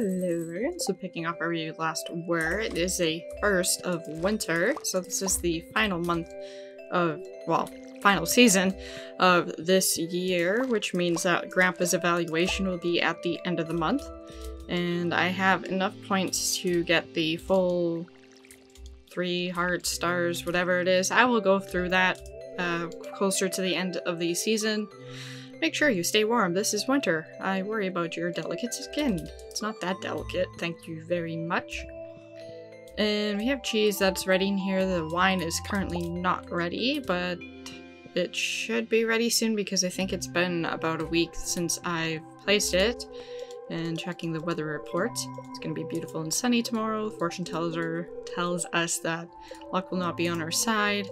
Hello, so picking up where we last were, it is a first of winter, so this is the final month of, well, final season of this year, which means that Grandpa's evaluation will be at the end of the month, and I have enough points to get the full 3 hearts, stars, whatever it is. I will go through that closer to the end of the season. Make sure you stay warm. This is winter. I worry about your delicate skin. It's not that delicate, thank you very much. And we have cheese that's ready in here. The wine is currently not ready, but it should be ready soon because I think it's been about a week since I've placed it. And checking the weather report, it's going to be beautiful and sunny tomorrow. The fortune teller tells us that luck will not be on our side.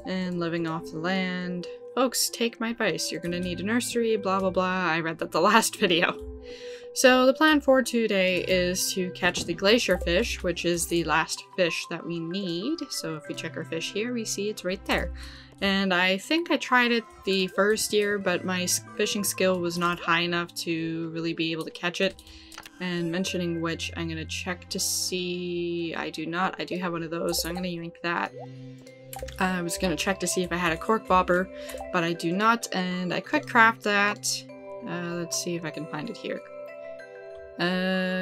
And living off the land. Folks, take my advice. You're gonna need a nursery, blah blah blah. I read that the last video. So the plan for today is to catch the glacierfish, which is the last fish that we need. So if we check our fish here, we see it's right there. And I think I tried it the first year, but my fishing skill was not high enough to really be able to catch it. And mentioning which, I'm gonna check to see... I do not. I do have one of those, so I'm gonna yank that. I was gonna check to see if I had a cork bobber, but I do not, and I could craft that. Let's see if I can find it here.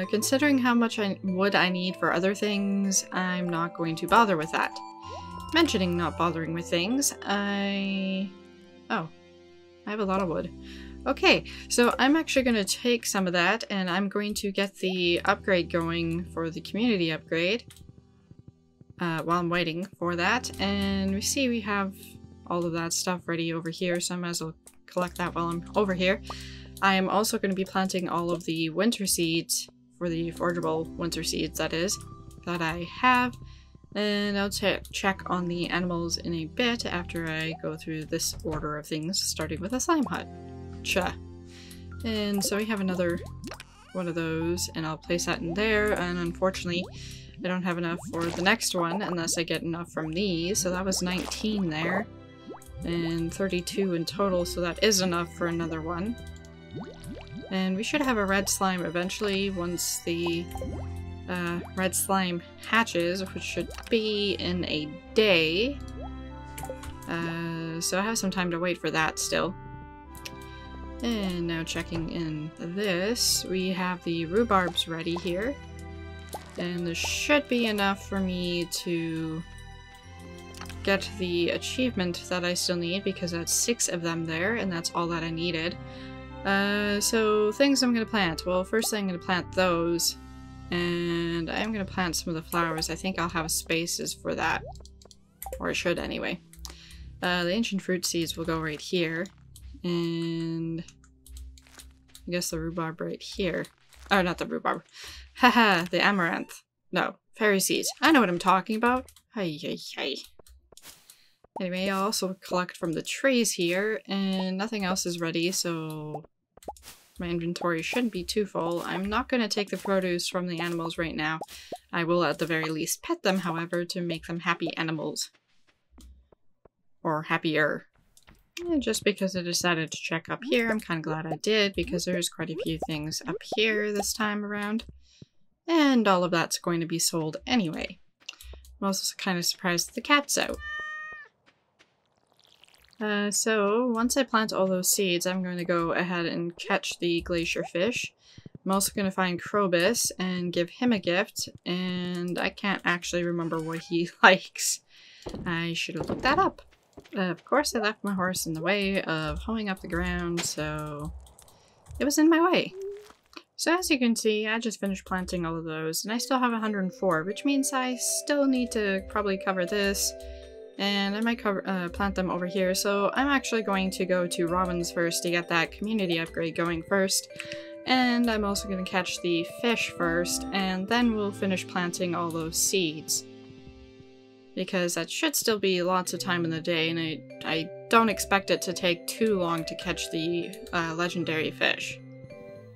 Considering how much wood I need for other things, I'm not going to bother with that. Mentioning not bothering with things, oh, I have a lot of wood. Okay, so I'm actually going to take some of that, and I'm going to get the upgrade going for the community upgrade. While I'm waiting for that, and we see we have all of that stuff ready over here, so I might as well collect that while I'm over here. I am also going to be planting all of the winter seeds, for the forgeable winter seeds that is, that I have, and I'll check on the animals in a bit after I go through this order of things, starting with a slime hut. And so we have another one of those, and I'll place that in there, and unfortunately I don't have enough for the next one unless I get enough from these. So that was 19 there. And 32 in total, so that is enough for another one. And we should have a red slime eventually once the red slime hatches, which should be in a day. So I have some time to wait for that still. And now checking in this, we have the rhubarbs ready here. And this should be enough for me to get the achievement that I still need, because that's 6 of them there, and that's all that I needed. So things I'm going to plant. Well, first thing I'm going to plant those, and I'm going to plant some of the flowers. I think I'll have spaces for that, or I should anyway. The ancient fruit seeds will go right here, and I guess the rhubarb right here. Oh, not the rhubarb. Haha, the amaranth. No, fairy seeds. I know what I'm talking about. Hey, hey, hey. Anyway, I'll also collect from the trees here, and nothing else is ready, so my inventory shouldn't be too full. I'm not going to take the produce from the animals right now. I will at the very least pet them, however, to make them happy animals. Or happier. And just because I decided to check up here, I'm kind of glad I did, because there's quite a few things up here this time around. And all of that's going to be sold anyway. I'm also kind of surprised that the cat's out. So once I plant all those seeds, I'm going to go ahead and catch the glacierfish. I'm also going to find Krobus and give him a gift, and I can't actually remember what he likes. I should have looked that up. Of course, I left my horse in the way of hoeing up the ground, so it was in my way. So as you can see, I just finished planting all of those, and I still have 104, which means I still need to probably cover this, and I might plant them over here. So I'm actually going to go to Robin's first to get that community upgrade going first, and I'm also going to catch the fish first, and then we'll finish planting all those seeds. Because that should still be lots of time in the day, and I don't expect it to take too long to catch the legendary fish.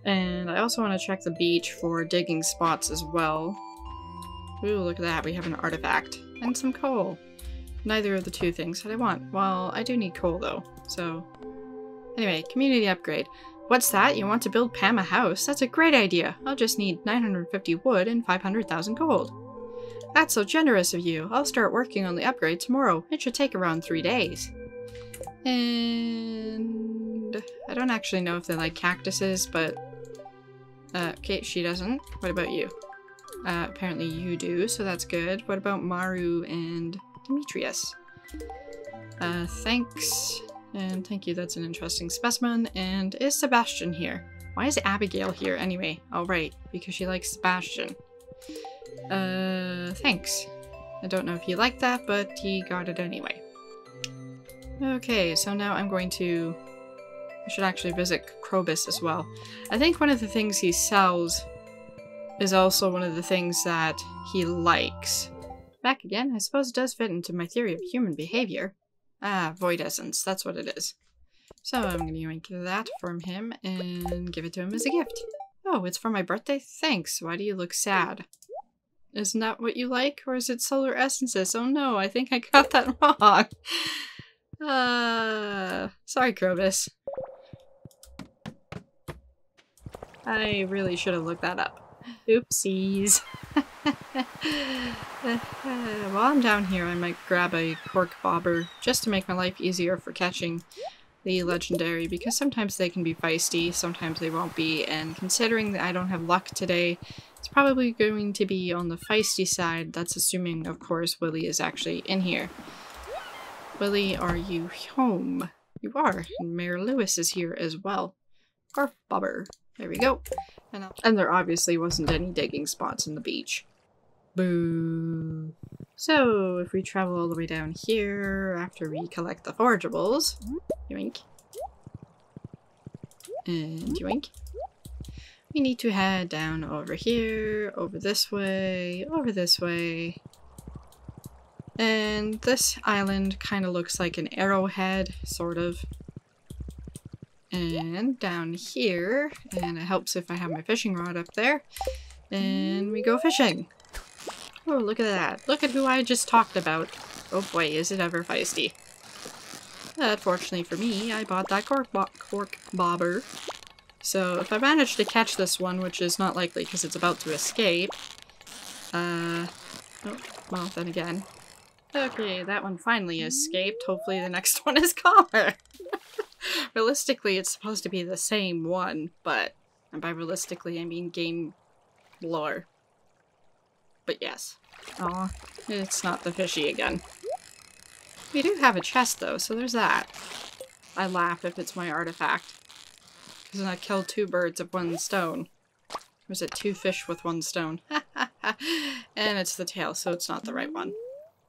And I also want to check the beach for digging spots as well. Ooh, look at that, we have an artifact. And some coal. Neither of the two things that I want. Well, I do need coal though, so... Anyway, community upgrade. What's that? You want to build Pam a house? That's a great idea. I'll just need 950 wood and 500,000 gold. That's so generous of you. I'll start working on the upgrade tomorrow. It should take around 3 days. And I don't actually know if they like cactuses, but okay, she doesn't. What about you? Apparently you do, so that's good. What about Maru and Demetrius? Thanks. And thank you, that's an interesting specimen. And is Sebastian here? Why is Abigail here anyway? Oh right, because she likes Sebastian. Thanks. I don't know if he liked that, but he got it anyway. Okay, so now I'm going to... I should actually visit Krobus as well. I think one of the things he sells is also one of the things that he likes. Back again, I suppose it does fit into my theory of human behavior. Ah, void essence, that's what it is. So I'm going to yank that from him and give it to him as a gift. Oh, it's for my birthday? Thanks. Why do you look sad? Isn't that what you like? Or is it solar essences? Oh no, I think I got that wrong. Sorry, Krobus. I really should have looked that up. Oopsies. While I'm down here, I might grab a cork bobber just to make my life easier for catching the legendary, because sometimes they can be feisty, sometimes they won't be, and considering that I don't have luck today, it's probably going to be on the feisty side. That's assuming, of course, Willy is actually in here. Willy, are you home? You are, and Mayor Lewis is here as well. Cork bobber. There we go. And there obviously wasn't any digging spots in the beach. Boo. So, if we travel all the way down here after we collect the forageables, yoink, and yoink, we need to head down over here, over this way, and this island kind of looks like an arrowhead, sort of. And down here, and it helps if I have my fishing rod up there, and we go fishing. Oh, look at that. Look at who I just talked about. Oh boy, is it ever feisty. But fortunately for me, I bought that cork bobber. So if I manage to catch this one, which is not likely because it's about to escape, oh, well, then again. Okay, that one finally escaped. Hopefully the next one is calmer. Realistically, it's supposed to be the same one, but and by realistically, I mean game lore. But yes. Aw, it's not the fishy again. We do have a chest though, so there's that. I laugh if it's my artifact. Because I killed 2 birds with 1 stone. Or is it 2 fish with 1 stone? And it's the tail, so it's not the right one.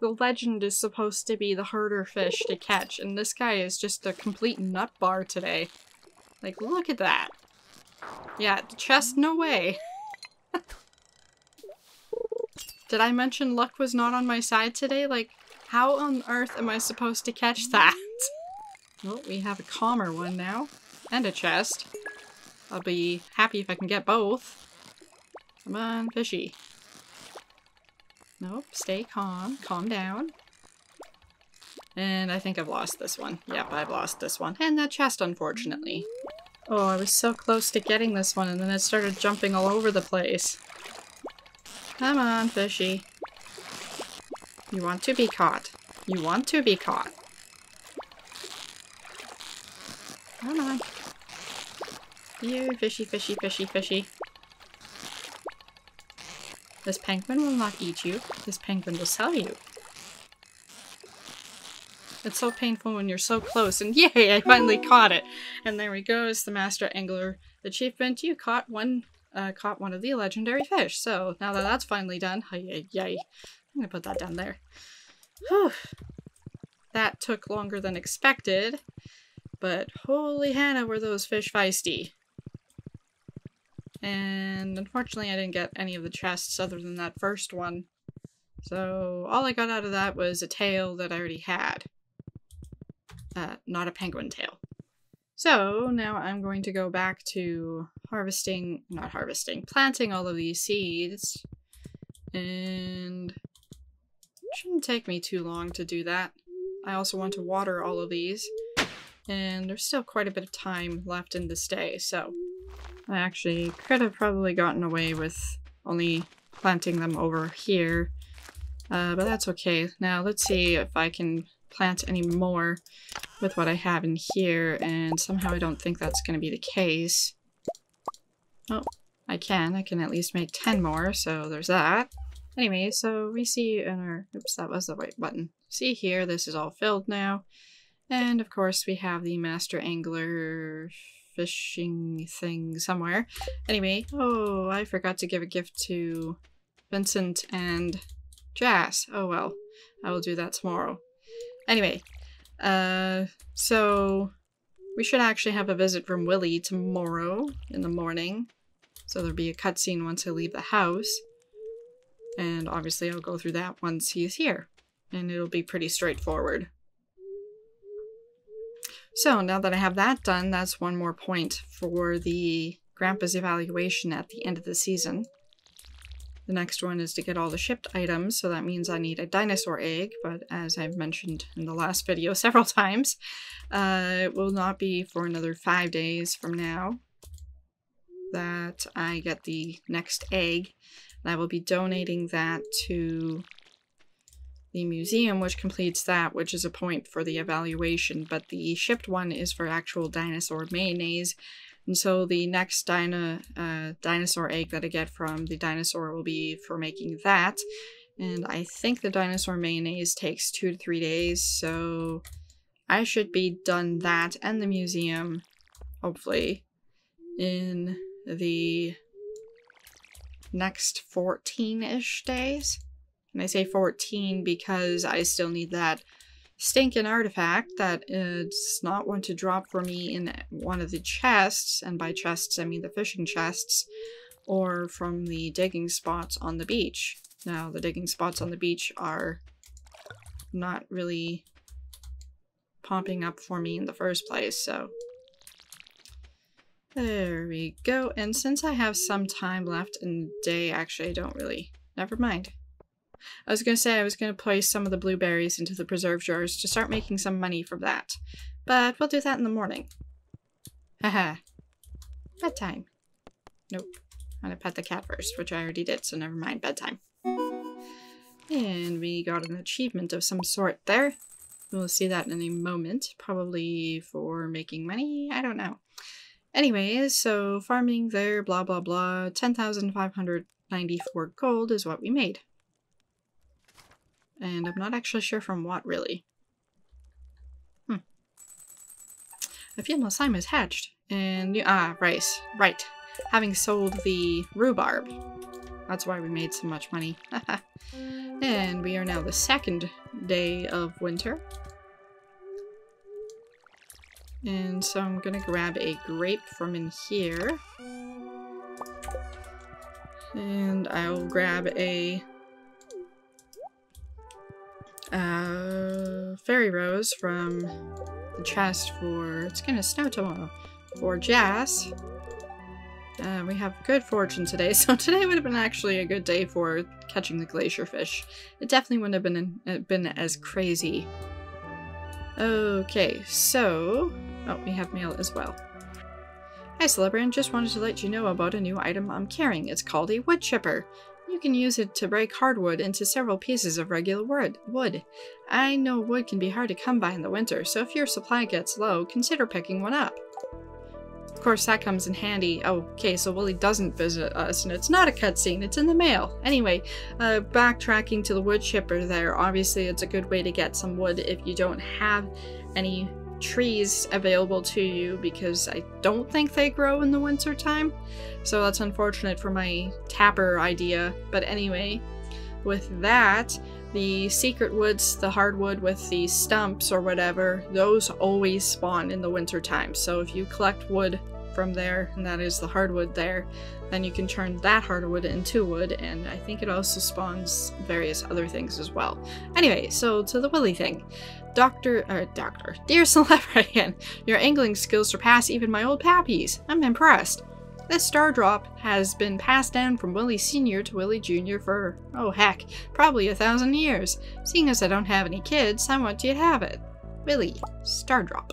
The legend is supposed to be the harder fish to catch, and this guy is just a complete nut bar today. Like, look at that. Yeah, the chest, no way. Did I mention luck was not on my side today? Like, how on earth am I supposed to catch that? Well, we have a calmer one now. And a chest. I'll be happy if I can get both. Come on, fishy. Nope, stay calm. Calm down. And I think I've lost this one. Yep, I've lost this one. And that chest, unfortunately. Oh, I was so close to getting this one, and then it started jumping all over the place. Come on, fishy. You want to be caught. You want to be caught. Come on. You fishy, fishy, fishy, fishy. This penguin will not eat you. This penguin will sell you. It's so painful when you're so close, and yay, I finally caught it. And there we go, it's the Master Angler achievement. You caught one of the legendary fish. So now that that's finally done, yay. I'm gonna put that down there. Whew. That took longer than expected, but holy Hannah, were those fish feisty. And unfortunately I didn't get any of the chests other than that first one. So all I got out of that was a tail that I already had. Not a penguin tail. So now I'm going to go back to planting all of these seeds. And it shouldn't take me too long to do that. I also want to water all of these. and there's still quite a bit of time left in this day, so I actually could have probably gotten away with only planting them over here, but that's okay. Now let's see if I can plant any more with what I have in here, and somehow I don't think that's going to be the case. Oh, I can at least make 10 more, so there's that. Anyway, so we see in our, oops, that was the right button. See here, this is all filled now. And of course we have the master angler fishing thing somewhere. Anyway, oh, I forgot to give a gift to Vincent and Jas. Oh well, I will do that tomorrow. Anyway, so we should actually have a visit from Willy tomorrow in the morning. So there'll be a cutscene once I leave the house. And obviously I'll go through that once he's here. And it'll be pretty straightforward. So now that I have that done, that's one more point for the Grandpa's evaluation at the end of the season. The next one is to get all the shipped items, so that means I need a dinosaur egg, but as I've mentioned in the last video several times, it will not be for another 5 days from now that I get the next egg. And I will be donating that to the museum, which completes that, which is a point for the evaluation, but the shipped one is for actual dinosaur mayonnaise. And so the next dinosaur egg that I get from the dinosaur will be for making that. And I think the dinosaur mayonnaise takes 2 to 3 days, so I should be done that and the museum, hopefully, in the next 14-ish days. And I say 14 because I still need that stinking artifact that does not want to drop for me in one of the chests, and by chests I mean the fishing chests, or from the digging spots on the beach. Now the digging spots on the beach are not really popping up for me in the first place, so there we go. And since I have some time left in the day, actually I don't really, never mind. I was going to say I was going to place some of the blueberries into the preserve jars to start making some money from that. But we'll do that in the morning. Haha. Bedtime. Nope. I'm going to pet the cat first, which I already did, so never mind bedtime. And we got an achievement of some sort there. We'll see that in a moment. Probably for making money? I don't know. Anyways, so farming there, blah blah blah. 10,594 gold is what we made. And I'm not actually sure from what, really. I feel my slime is hatched. And, rice. Right. Having sold the rhubarb. That's why we made so much money. And we are now the second day of winter. And so I'm gonna grab a grape from in here. And I'll grab a fairy rose from the chest for, it's gonna snow tomorrow, for Jas. We have good fortune today, so today would have been actually a good day for catching the glacierfish. It definitely wouldn't have been as crazy. Okay, so, oh, we have mail as well. Hi Celebrant, just wanted to let you know about a new item I'm carrying. It's called a wood chipper. You can use it to break hardwood into several pieces of regular wood. I know wood can be hard to come by in the winter, so if your supply gets low, consider picking one up. Of course, that comes in handy. Oh, okay, so Willy doesn't visit us, and it's not a cutscene, it's in the mail. Anyway, backtracking to the wood chipper there, obviously it's a good way to get some wood if you don't have any trees available to you, because I don't think they grow in the winter time. So that's unfortunate for my tapper idea. But anyway, with that, the secret woods, the hardwood with the stumps or whatever, those always spawn in the winter time. So if you collect wood from there, and that is the hardwood there, then you can turn that hardwood into wood, and I think it also spawns various other things as well. Anyway, so to the Willy thing. Dear Celebrant, your angling skills surpass even my old pappies. I'm impressed. This Stardrop has been passed down from Willy Sr. to Willy Jr. for, oh heck, probably 1,000 years. Seeing as I don't have any kids, I want you to have it. Willy, Stardrop.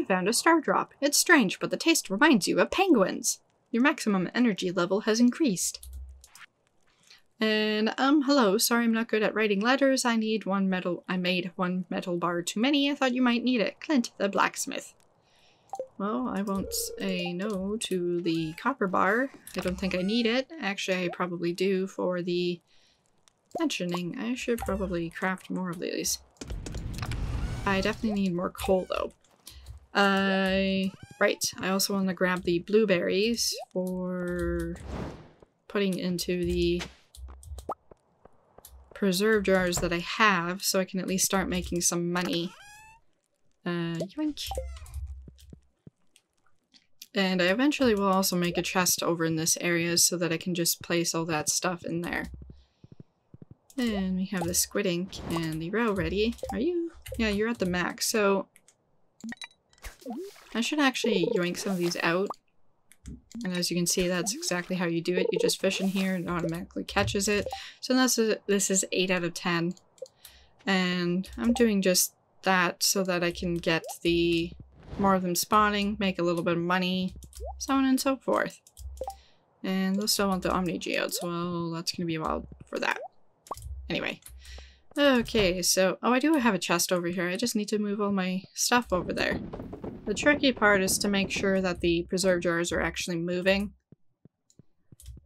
found a Stardrop. It's strange, but the taste reminds you of penguins. Your maximum energy level has increased. And, hello, sorry I'm not good at writing letters. I made one metal bar too many. I thought you might need it. Clint, the blacksmith. Well, I won't say no to the copper bar. I don't think I need it. Actually, I probably do for the mentioning. I should probably craft more of these. I definitely need more coal, though. Right. I also want to grab the blueberries for putting into the preserve jars that I have, so I can at least start making some money. Yoink. And I eventually will also make a chest over in this area so that I can just place all that stuff in there. And we have the squid ink and the row ready. Are you? Yeah, you're at the max, so I should actually yoink some of these out. And as you can see, that's exactly how you do it. You just fish in here and it automatically catches it. So this is 8 out of 10. And I'm doing just that so that I can get the more of them spawning, make a little bit of money, so on and so forth. And they'll still want the Omni Geodes. Well, that's going to be a while for that. Anyway. Okay, so... Oh, I do have a chest over here. I just need to move all my stuff over there. The tricky part is to make sure that the preserve jars are actually moving.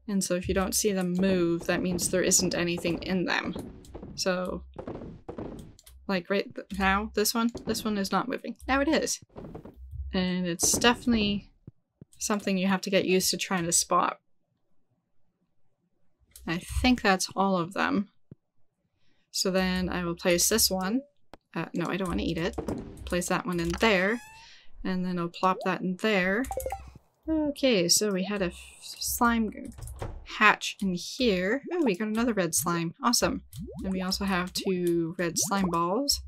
And so if you don't see them move, that means there isn't anything in them. So... like right now, this one is not moving. Now it is. And it's definitely something you have to get used to trying to spot. I think that's all of them. So then I will place this one. No, I don't want to eat it. Place that one in there. And then I'll plop that in there. Okay, so we had a slime hatch in here. Oh, we got another red slime. Awesome. And we also have 2 red slime balls.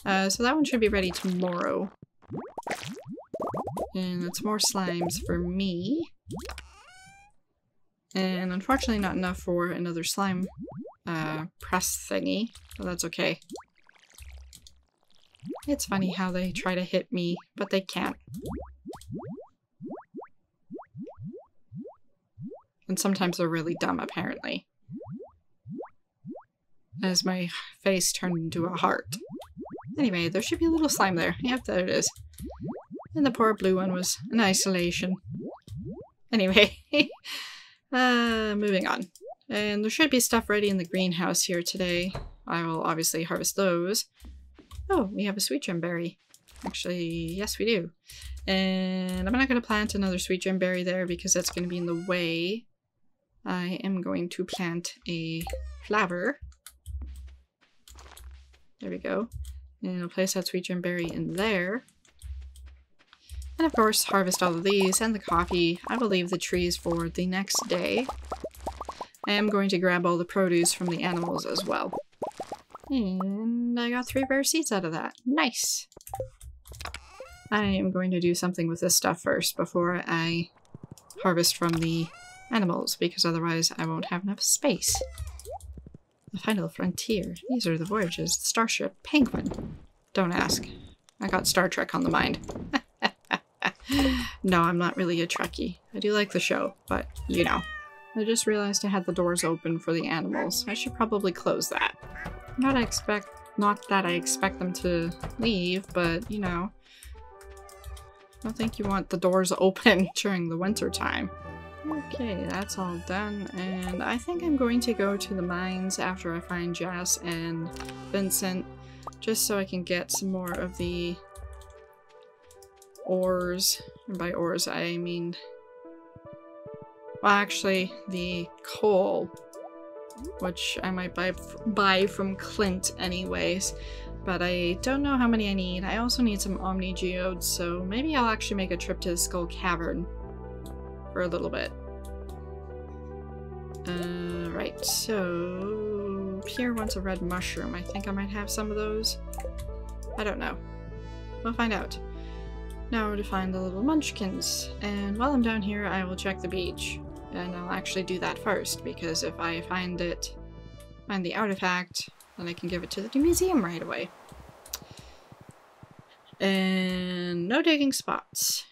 So that one should be ready tomorrow. And that's more slimes for me. And unfortunately not enough for another slime press thingy. But that's okay. It's funny how they try to hit me, but they can't. And sometimes they're really dumb, apparently. As my face turned into a heart. Anyway, there should be a little slime there. Yep, there it is. And the poor blue one was in isolation. Anyway, moving on. And there should be stuff ready in the greenhouse here today. I will obviously harvest those. Oh, we have a sweet gem berry. Actually, yes we do. And I'm not going to plant another sweet gem berry there because that's going to be in the way. I am going to plant a flower. There we go. And I'll place that sweet gem berry in there. And of course, harvest all of these and the coffee. I will leave the trees for the next day. I am going to grab all the produce from the animals as well. And I got 3 rare seeds out of that. Nice! I am going to do something with this stuff first before I harvest from the animals, because otherwise I won't have enough space. The final frontier. These are the voyages. The starship Penguin. Don't ask. I got Star Trek on the mind. No, I'm not really a Trekkie. I do like the show, but you know. I just realized I had the doors open for the animals. I should probably close that. Not that I expect them to leave, but you know. I don't think you want the doors open during the winter time. Okay, that's all done, and I think I'm going to go to the mines after I find Jess and Vincent, just so I can get some more of the ores. And by ores, I mean... well, actually, the coal, which I might buy from Clint anyways, but I don't know how many I need. I also need some Omni Geodes, so maybe I'll actually make a trip to the Skull Cavern for a little bit. Right, so... Pierre wants a red mushroom. I think I might have some of those. I don't know. We'll find out. Now to find the little munchkins. And while I'm down here, I will check the beach. And I'll actually do that first, because if I find the artifact, then I can give it to the museum right away. And no digging spots.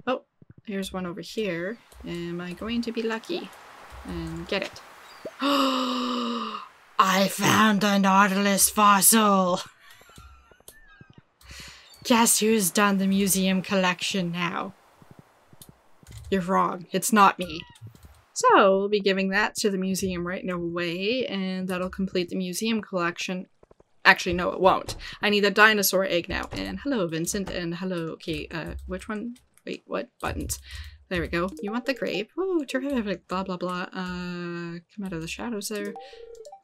Oh, here's one over here. Am I going to be lucky and get it? I found the Nautilus fossil! Guess who's done the museum collection now? You're wrong. It's not me. So, we'll be giving that to the museum right away, and that'll complete the museum collection. Actually, no, it won't. I need a dinosaur egg now. And hello, Vincent, and hello, okay, which one? Wait, what? Buttons. There we go. You want the grape? Ooh, terrific, blah, blah, blah. Come out of the shadows there.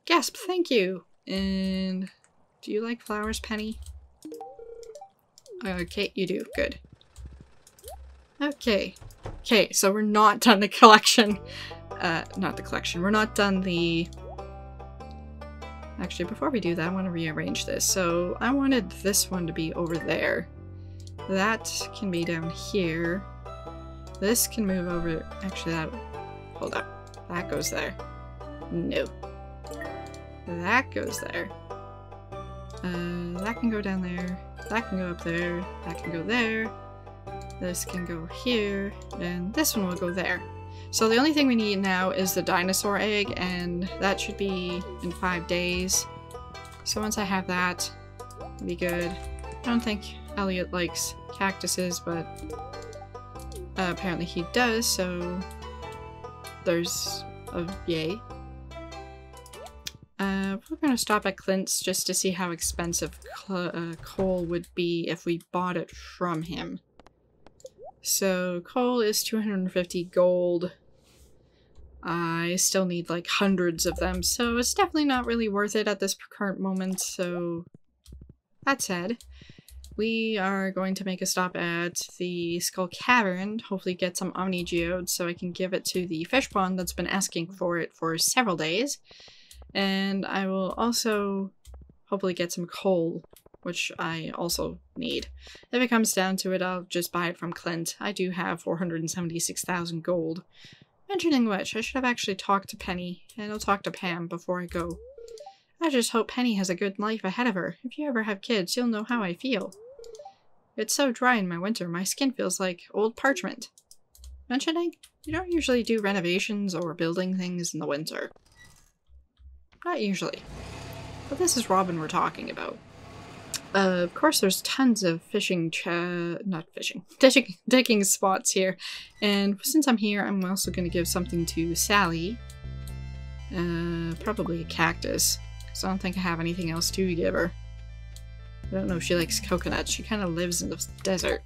Gasp, thank you! And do you like flowers, Penny? Okay, you do. Good. Okay. Okay, so we're not done the collection. Not the collection. We're not done the... Actually, before we do that, I want to rearrange this. So I wanted this one to be over there. That can be down here. This can move over... Actually, that... Hold up. That goes there. No. That goes there. That can go down there. That can go up there. That can go there. This can go here. And this one will go there. So the only thing we need now is the dinosaur egg, and that should be in 5 days. So once I have that, it'll be good. I don't think Elliot likes cactuses, but apparently he does, so there's a yay. We're gonna stop at Clint's just to see how expensive coal would be if we bought it from him. So coal is 250 gold. I still need like hundreds of them, so it's definitely not really worth it at this current moment, so that said, we are going to make a stop at the Skull Cavern, hopefully get some Omni Geodes so I can give it to the fish pond that's been asking for it for several days. And I will also hopefully get some coal, which I also need. If it comes down to it, I'll just buy it from Clint. I do have 476,000 gold. Mentioning which, I should have actually talked to Penny, and I'll talk to Pam before I go. I just hope Penny has a good life ahead of her. If you ever have kids, you'll know how I feel. It's so dry in my winter, my skin feels like old parchment. Mentioning, you don't usually do renovations or building things in the winter. Not usually. But this is Robin we're talking about. Of course there's tons of digging spots here. And since I'm here, I'm also going to give something to Sally. Probably a cactus. Because I don't think I have anything else to give her. I don't know if she likes coconuts. She kind of lives in the desert.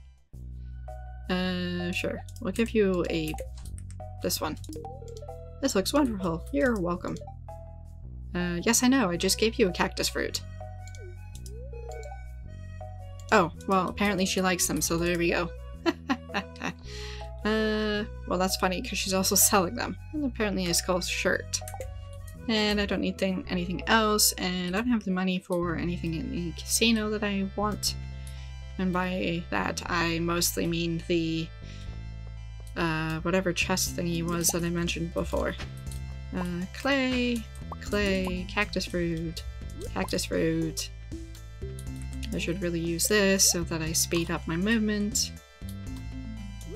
Sure. We'll give you this one. This looks wonderful. You're welcome. Yes, I know. I just gave you a cactus fruit. Oh, well, apparently she likes them, so there we go. Well, that's funny, because she's also selling them. And apparently a skull shirt. And I don't need anything else, and I don't have the money for anything in the casino that I want. And by that, I mostly mean the, whatever chest thingy was that I mentioned before. Clay, cactus fruit. I should really use this so that I speed up my movement.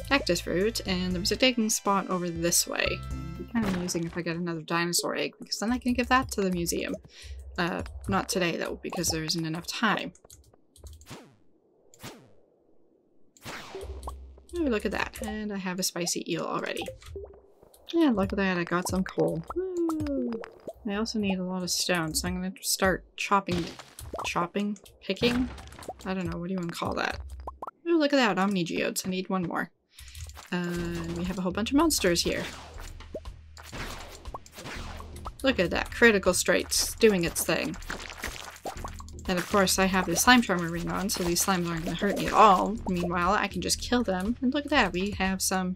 Cactus fruit, and there was a digging spot over this way. It'd be kind of amusing if I get another dinosaur egg, because then I can give that to the museum. Not today though, because there isn't enough time. Oh, look at that, and I have a spicy eel already. Yeah, look at that, I got some coal. Woo! I also need a lot of stone, so I'm gonna start picking? I don't know, what do you want to call that? Oh, look at that, Omni Geodes. I need one more. We have a whole bunch of monsters here. Look at that, critical strikes doing its thing. And of course I have the slime charmer ring on, so these slimes aren't going to hurt me at all. Meanwhile, I can just kill them, and look at that, we have some...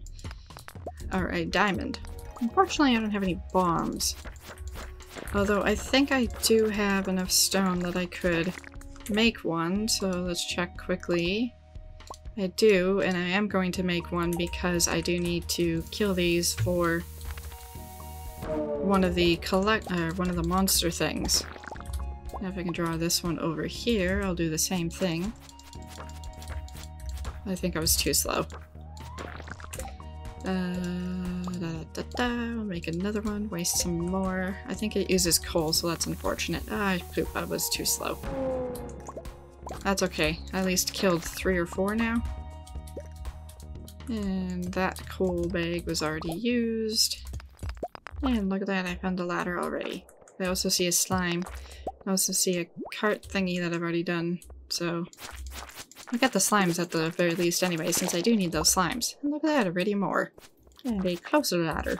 or a diamond. Unfortunately, I don't have any bombs. Although I think I do have enough stone that I could make one, so let's check quickly. I do, and I am going to make one because I do need to kill these for one of the monster things. Now if I can draw this one over here, I'll do the same thing. I think I was too slow. We'll make another one, waste some more. I think it uses coal, so that's unfortunate. Poop, I was too slow. That's okay. I at least killed 3 or 4 now. And that coal bag was already used. And look at that, I found a ladder already. I also see a slime. I also see a cart thingy that I've already done, so I'll get the slimes at the very least anyway, since I do need those slimes. And look at that, already more. And a closer ladder.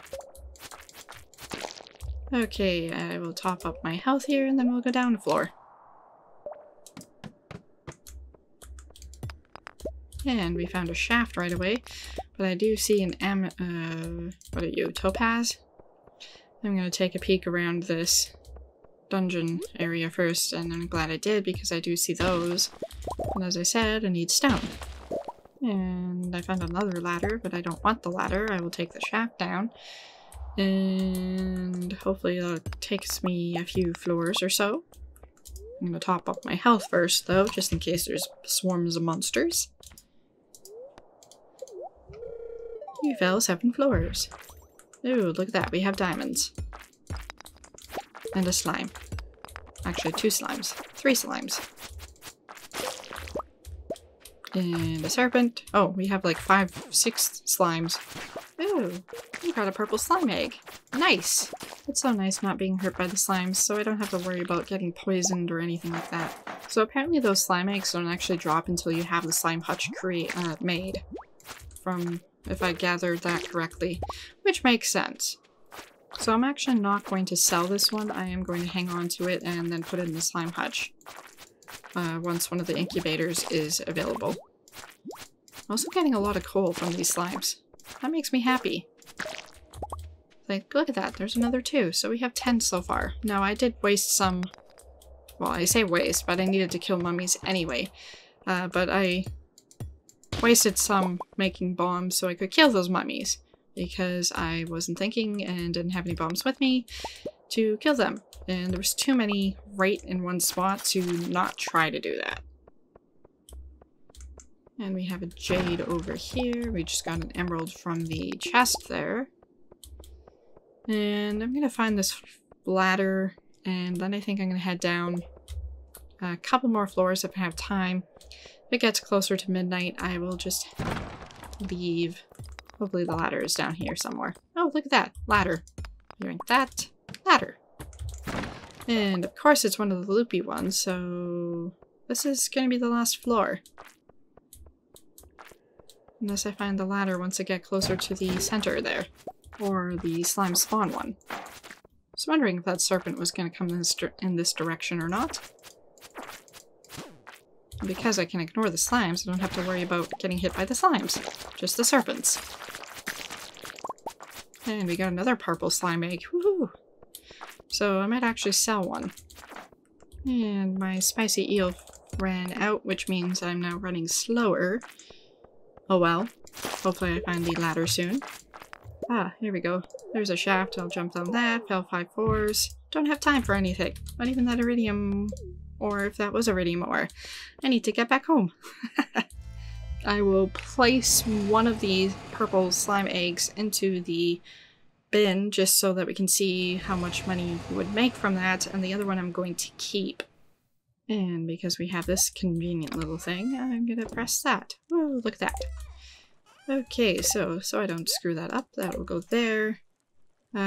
Okay, I will top up my health here, and then we'll go down the floor. And we found a shaft right away, but I do see an what are you, topaz? I'm gonna take a peek around this dungeon area first, and I'm glad I did because I do see those. And as I said, I need stone. And I found another ladder, but I don't want the ladder. I will take the shaft down. And hopefully that takes me a few floors or so. I'm gonna top up my health first though, just in case there's swarms of monsters. You fell 7 floors. Ooh, look at that, we have diamonds. And a slime. Actually, 2 slimes. 3 slimes. And a serpent. Oh, we have like 5, 6 slimes. Ooh, we got a purple slime egg. Nice! It's so nice not being hurt by the slimes, so I don't have to worry about getting poisoned or anything like that. So apparently those slime eggs don't actually drop until you have the slime hutch made. From, if I gathered that correctly, which makes sense. So I'm actually not going to sell this one. I am going to hang on to it and then put it in the slime hutch once one of the incubators is available. I'm also getting a lot of coal from these slimes. That makes me happy. Like, look at that, there's another 2, so we have 10 so far. Now I did waste some, well, I say waste, but I needed to kill mummies anyway. But I wasted some making bombs so I could kill those mummies, because I wasn't thinking and didn't have any bombs with me to kill them. And there was too many right in one spot to not try to do that. And we have a jade over here. We just got an emerald from the chest there. And I'm gonna find this ladder, and then I think I'm gonna head down a couple more floors if I have time. If it gets closer to midnight, I will just leave. Hopefully the ladder is down here somewhere. Oh, look at that. Ladder. Hearing that. Ladder. And of course it's one of the loopy ones, so this is going to be the last floor. Unless I find the ladder once I get closer to the center there. Or the slime spawn one. I was wondering if that serpent was going to come in this direction or not. And because I can ignore the slimes, I don't have to worry about getting hit by the slimes. Just the serpents. And we got another purple slime egg. Woohoo! So I might actually sell one. And my spicy eel ran out, which means I'm now running slower. Oh well. Hopefully I find the ladder soon. Ah, here we go. There's a shaft. I'll jump down that. Fell 5 floors. Don't have time for anything. Not even that iridium, or if that was iridium ore. I need to get back home. I will place one of these purple slime eggs into the bin just so that we can see how much money we would make from that, and the other one I'm going to keep. And because we have this convenient little thing, I'm gonna press that. Whoa, look at that. Okay, so I don't screw that up, that will go there.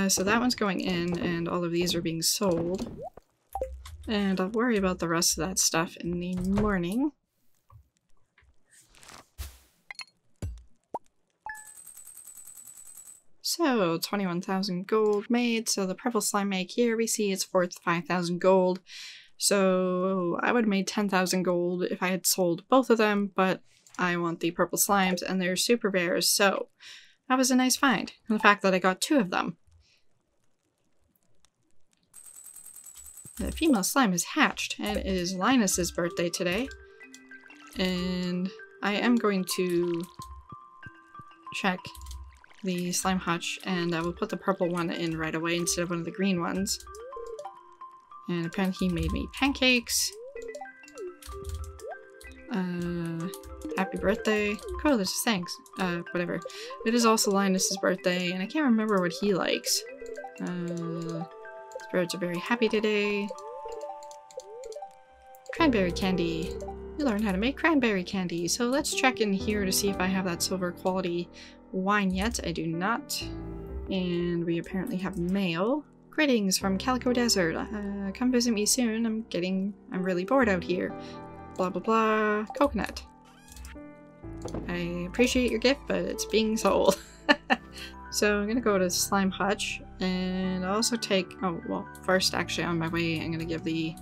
So that one's going in, and all of these are being sold. And I'll worry about the rest of that stuff in the morning. So, 21,000 gold made, so the purple slime egg here, we see it's worth 5,000 gold. So, I would have made 10,000 gold if I had sold both of them, but I want the purple slimes, and they're super rares, so that was a nice find. And the fact that I got 2 of them. The female slime has hatched, and it is Linus's birthday today. And I am going to check the slime hutch, and I will put the purple one in right away instead of one of the green ones. And apparently he made me pancakes. Happy happy birthday. Carlos, thanks. Whatever. It is also Linus's birthday, and I can't remember what he likes. Spirits are very happy today. Cranberry candy. We learned how to make cranberry candy, so let's check in here to see if I have that silver quality wine yet. I do not. And we apparently have mail. Greetings from Calico Desert. Come visit me soon. I'm really bored out here. Blah blah blah. Coconut. I appreciate your gift, but it's being sold. So I'm gonna go to Slime Hutch and also take, oh well, first actually on my way I'm gonna give the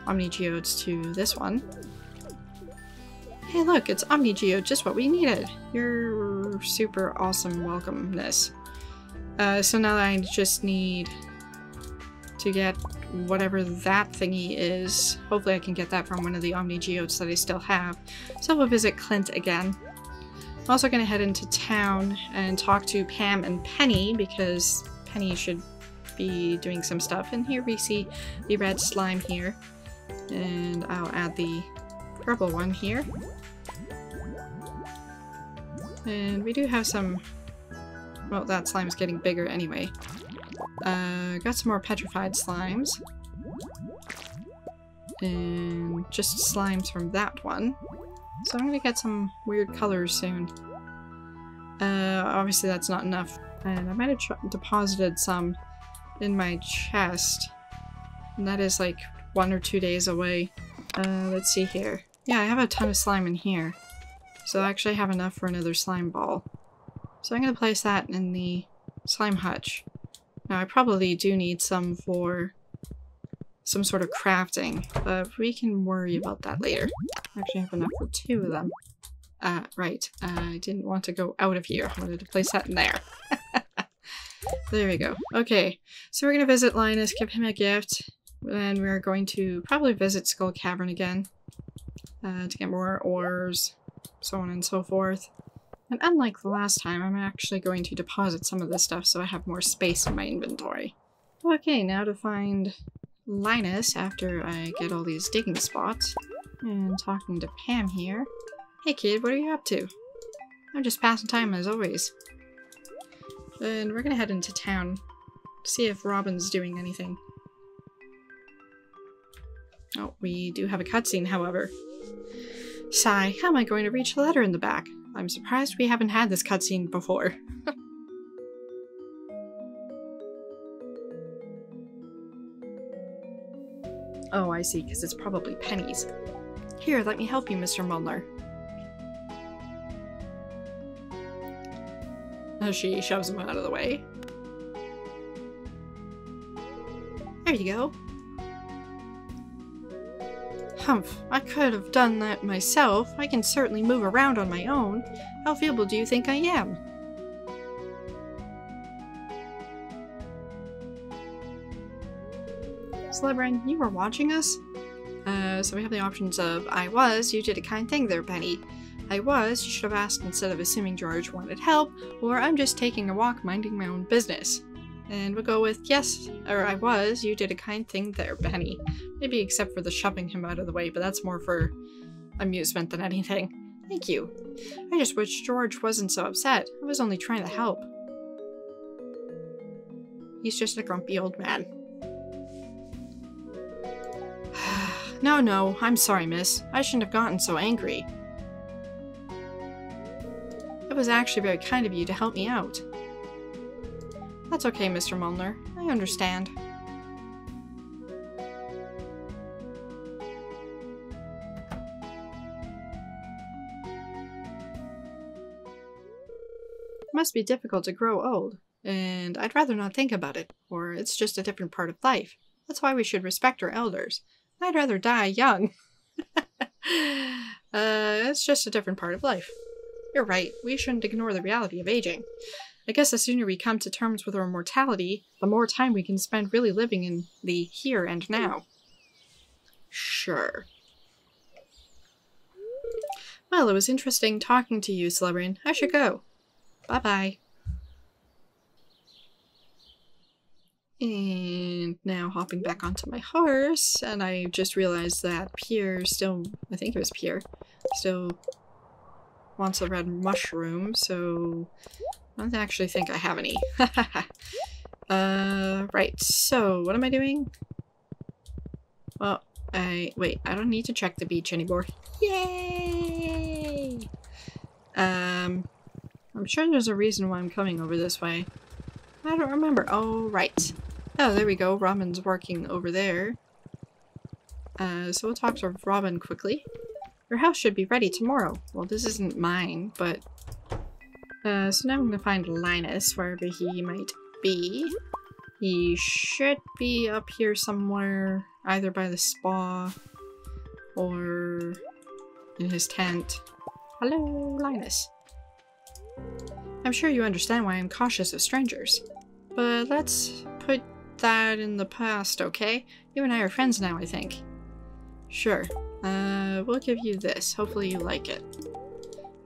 Omni Geodes to this one. Hey look, it's Omni Geode, just what we needed. Your super awesome welcomeness. So now I just need to get whatever that thingy is. Hopefully I can get that from one of the Omni Geodes that I still have. So we'll visit Clint again. I'm also going to head into town and talk to Pam and Penny because Penny should be doing some stuff. And here we see the red slime here. And I'll add the purple one here. And we do have some... Well, that slime's getting bigger anyway. Got some more petrified slimes. And just slimes from that one. So I'm gonna get some weird colors soon. Obviously that's not enough. And I might have deposited some in my chest. And that is like 1 or 2 days away. Let's see here. Yeah, I have a ton of slime in here. So I actually have enough for another slime ball. So I'm gonna place that in the slime hutch. Now I probably do need some for some sort of crafting, but we can worry about that later. I actually have enough for 2 of them. Right. I didn't want to go out of here. I wanted to place that in there. There we go. Okay, so we're gonna visit Linus, give him a gift, and we're going to probably visit Skull Cavern again to get more ores, so on and so forth. And unlike the last time, I'm actually going to deposit some of this stuff so I have more space in my inventory. Okay, now to find Linus after I get all these digging spots. And talking to Pam here. Hey kid, what are you up to? I'm just passing time as always. And we're gonna head into town to see if Robin's doing anything. Oh, we do have a cutscene, however. Sigh, how am I going to reach the letter in the back? I'm surprised we haven't had this cutscene before. Oh, I see, because it's probably pennies. Here, let me help you, Mr. Mulner. As she shoves him out of the way. There you go. Humph, I could have done that myself. I can certainly move around on my own. How feeble do you think I am? Slebrin, you were watching us? So we have the options of I was, you did a kind thing there, Penny. I was, you should have asked instead of assuming George wanted help, or I'm just taking a walk minding my own business. And we'll go with yes, or I was, you did a kind thing there, Penny. Maybe except for the shoving him out of the way, but that's more for amusement than anything. Thank you. I just wish George wasn't so upset. I was only trying to help. He's just a grumpy old man. No, I'm sorry, miss. I shouldn't have gotten so angry. It was actually very kind of you to help me out. That's okay, Mr. Mulner. I understand. It must be difficult to grow old, and I'd rather not think about it, or it's just a different part of life. That's why we should respect our elders. I'd rather die young. It's just a different part of life. You're right, we shouldn't ignore the reality of aging. I guess the sooner we come to terms with our mortality, the more time we can spend really living in the here and now. Sure. Well, it was interesting talking to you, Slebrin. I should go. Bye-bye. And now hopping back onto my horse, and I just realized that Pierre still, I think it was Pierre, still wants a red mushroom, so I don't actually think I have any. Right, so what am I doing? Well, wait, I don't need to check the beach anymore. Yay! I'm sure there's a reason why I'm coming over this way. I don't remember. Oh, right. Oh, there we go. Robin's working over there. So we'll talk to Robin quickly. Your house should be ready tomorrow. Well, this isn't mine, but... so now I'm gonna find Linus, wherever he might be. He should be up here somewhere, either by the spa or in his tent. Hello, Linus. I'm sure you understand why I'm cautious of strangers. But let's put that in the past, okay? You and I are friends now, I think. Sure. We'll give you this. Hopefully you like it.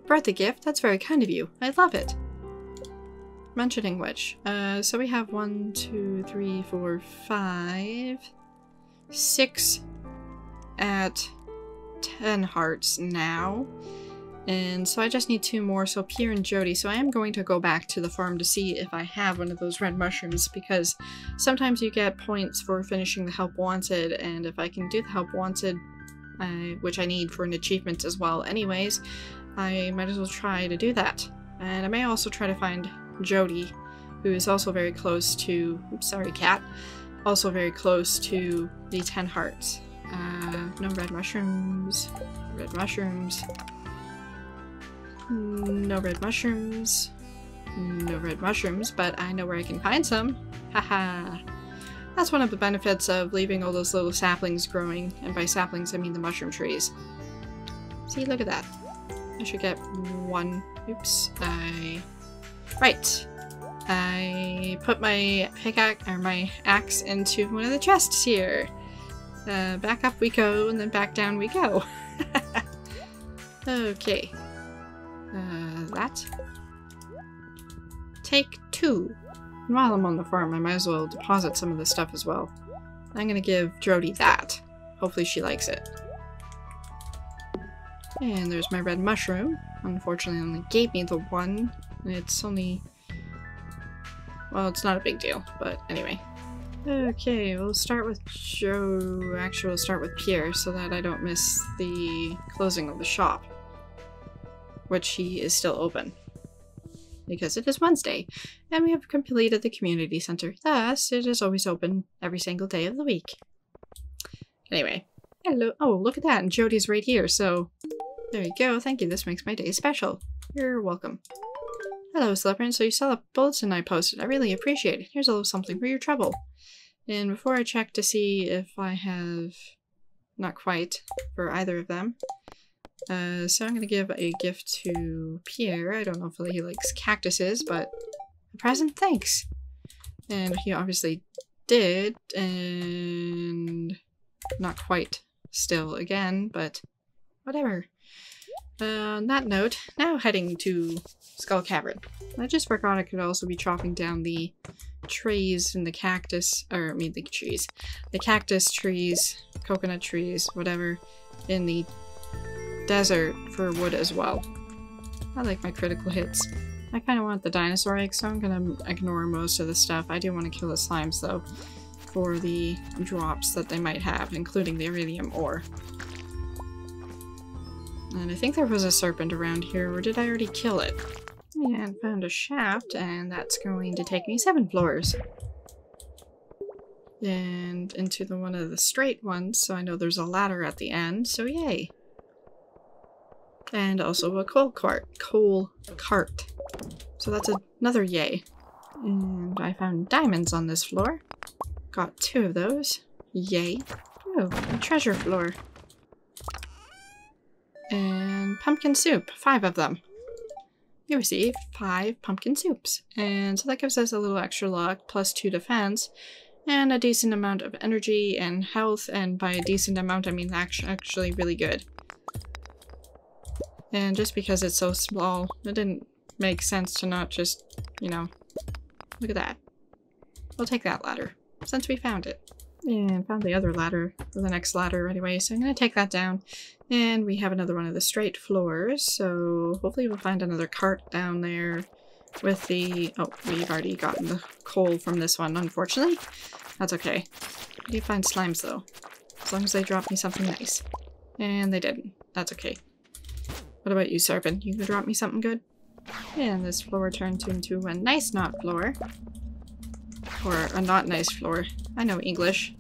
Birthday gift? That's very kind of you. I love it. Mentioning which, so we have 1, 2, 3, 4, 5, 6 at 10 hearts now. And so I just need 2 more, so Pierre and Jody. So I am going to go back to the farm to see if I have one of those red mushrooms, because sometimes you get points for finishing the help wanted, and if I can do the help wanted, which I need for an achievement as well anyways, I might as well try to do that. And I may also try to find Jody, who is also very close to, oops, sorry cat, also very close to the 10 hearts. No red mushrooms, red mushrooms. No red mushrooms. No red mushrooms, but I know where I can find some. Haha. That's one of the benefits of leaving all those little saplings growing, and by saplings I mean the mushroom trees. See, look at that. I should get 1. Oops. Right. I put my pickaxe, or my axe, into one of the chests here. Back up we go, and then back down we go. Okay. That. Take 2. And while I'm on the farm, I might as well deposit some of this stuff as well. I'm gonna give Jody that. Hopefully she likes it. And there's my red mushroom. Unfortunately, it only gave me the 1. And it's only... well, it's not a big deal, but anyway. Okay, we'll start with Joe. Actually, we'll start with Pierre so that I don't miss the closing of the shop, which he is still open because it is Wednesday and we have completed the community center. Thus, it is always open every single day of the week. Anyway, hello. Oh, look at that. And Jody's right here. So there you go. Thank you. This makes my day special. You're welcome. Hello, Slipperin. So you saw the bulletin I posted. I really appreciate it. Here's a little something for your trouble. And before I check to see if I have not quite for either of them, so I'm going to give a gift to Pierre. I don't know if he likes cactuses, but a present, thanks. And he obviously did, and not quite still again, but whatever. On that note, now heading to Skull Cavern. I just forgot I could also be chopping down the trees in the cactus, or I mean the trees. The cactus trees, coconut trees, whatever, in the desert for wood as well. I like my critical hits. I kind of want the dinosaur egg, so I'm gonna ignore most of the stuff. I do want to kill the slimes though, for the drops that they might have, including the iridium ore. And I think there was a serpent around here, or did I already kill it? And found a shaft, and that's going to take me 7 floors. And into one of the straight ones, so I know there's a ladder at the end, so yay! And also a coal cart. So that's another yay. And I found diamonds on this floor. Got 2 of those. Yay. Oh, a treasure floor. And pumpkin soup. 5 of them. You received 5 pumpkin soups. And so that gives us a little extra luck, plus 2 defense, and a decent amount of energy and health, and by a decent amount I mean actually really good. And just because it's so small, it didn't make sense to not just, you know, look at that. We'll take that ladder, since we found it. And found the other ladder, or the next ladder anyway, so I'm going to take that down. And we have another one of the straight floors, so hopefully we'll find another cart down there with the... Oh, we've already gotten the coal from this one, unfortunately. That's okay. I do find slimes though, as long as they drop me something nice. And they didn't. That's okay. What about you, Serpent? You can drop me something good? And this floor turned into a nice knot floor. Or a not nice floor. I know English.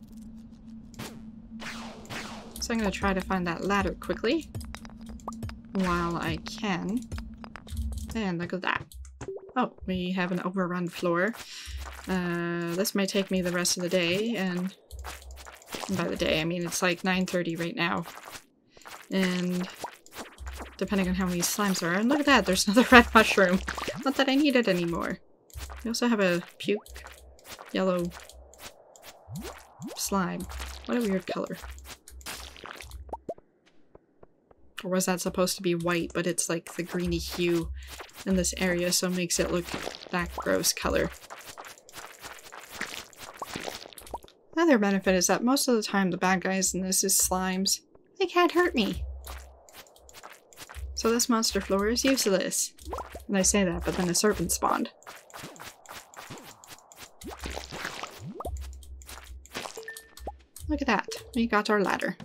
So I'm going to try to find that ladder quickly. While I can. And look at that. Oh, we have an overrun floor. This may take me the rest of the day, and by the day I mean it's like 9:30 right now. And depending on how many slimes there are. And look at that, there's another red mushroom. Not that I need it anymore. We also have a puke yellow slime. What a weird color. Or was that supposed to be white, but it's like the greeny hue in this area, so it makes it look that gross color. Another benefit is that most of the time the bad guys in this is slimes. They can't hurt me. So this monster floor is useless. And I say that, but then a serpent spawned. Look at that. We got our ladder.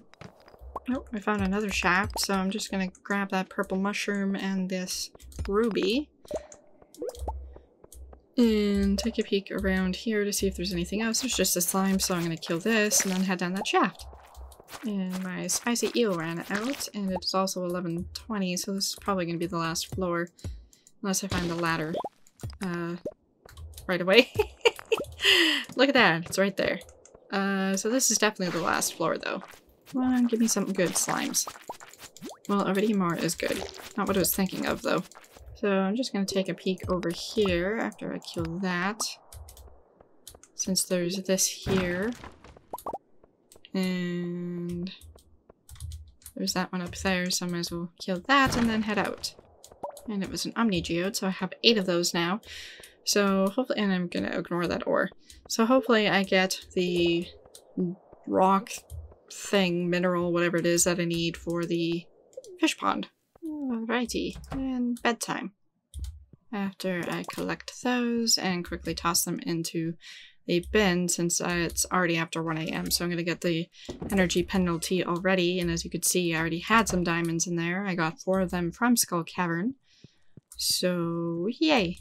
Oh, I found another shaft, so I'm just gonna grab that purple mushroom and this ruby. And take a peek around here to see if there's anything else. There's just a slime, so I'm gonna kill this and then head down that shaft. And my spicy eel ran out, and it's also 11:20, so this is probably gonna be the last floor. Unless I find the ladder. Right away. Look at that, it's right there. So this is definitely the last floor though. Come on, give me something good, slimes. Well, already more is good. Not what I was thinking of though. So I'm just gonna take a peek over here after I kill that. Since there's this here. And there's that one up there, so I might as well kill that and then head out. And it was an Omni Geode, so I have 8 of those now. So hopefully, and I'm gonna ignore that ore. So hopefully I get the rock thing, mineral, whatever it is that I need for the fish pond. Alrighty, and bedtime. After I collect those and quickly toss them into the bin, since it's already after 1 AM, so I'm gonna get the energy penalty already, and as you could see I already had some diamonds in there. I got 4 of them from Skull Cavern. So yay!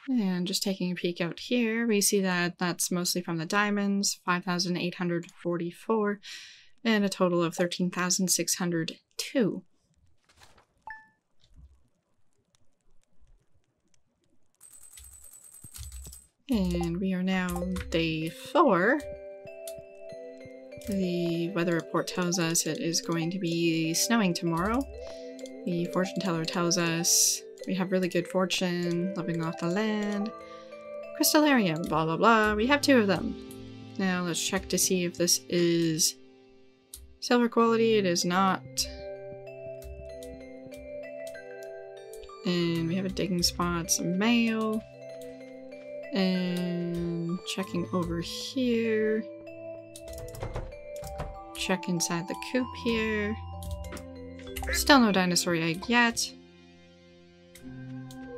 And just taking a peek out here, we see that that's mostly from the diamonds, 5,844, and a total of 13,602. And we are now day 4. The weather report tells us it is going to be snowing tomorrow. The fortune teller tells us we have really good fortune, living off the land. Crystallarium, blah blah blah. We have 2 of them. Now let's check to see if this is silver quality. It is not. And we have a digging spot, some mail. And checking over here. Check inside the coop here. Still no dinosaur egg yet.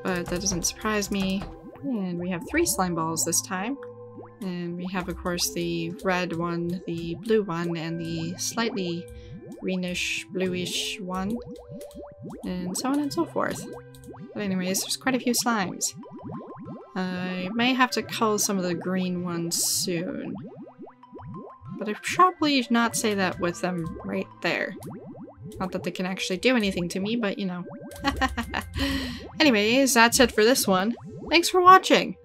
But that doesn't surprise me. And we have 3 slime balls this time. And we have, of course, the red one, the blue one, and the slightly greenish, bluish one. And so on and so forth. But anyways, there's quite a few slimes. I may have to cull some of the green ones soon. But I probably should not say that with them right there. Not that they can actually do anything to me, but you know. Anyways, that's it for this one. Thanks for watching!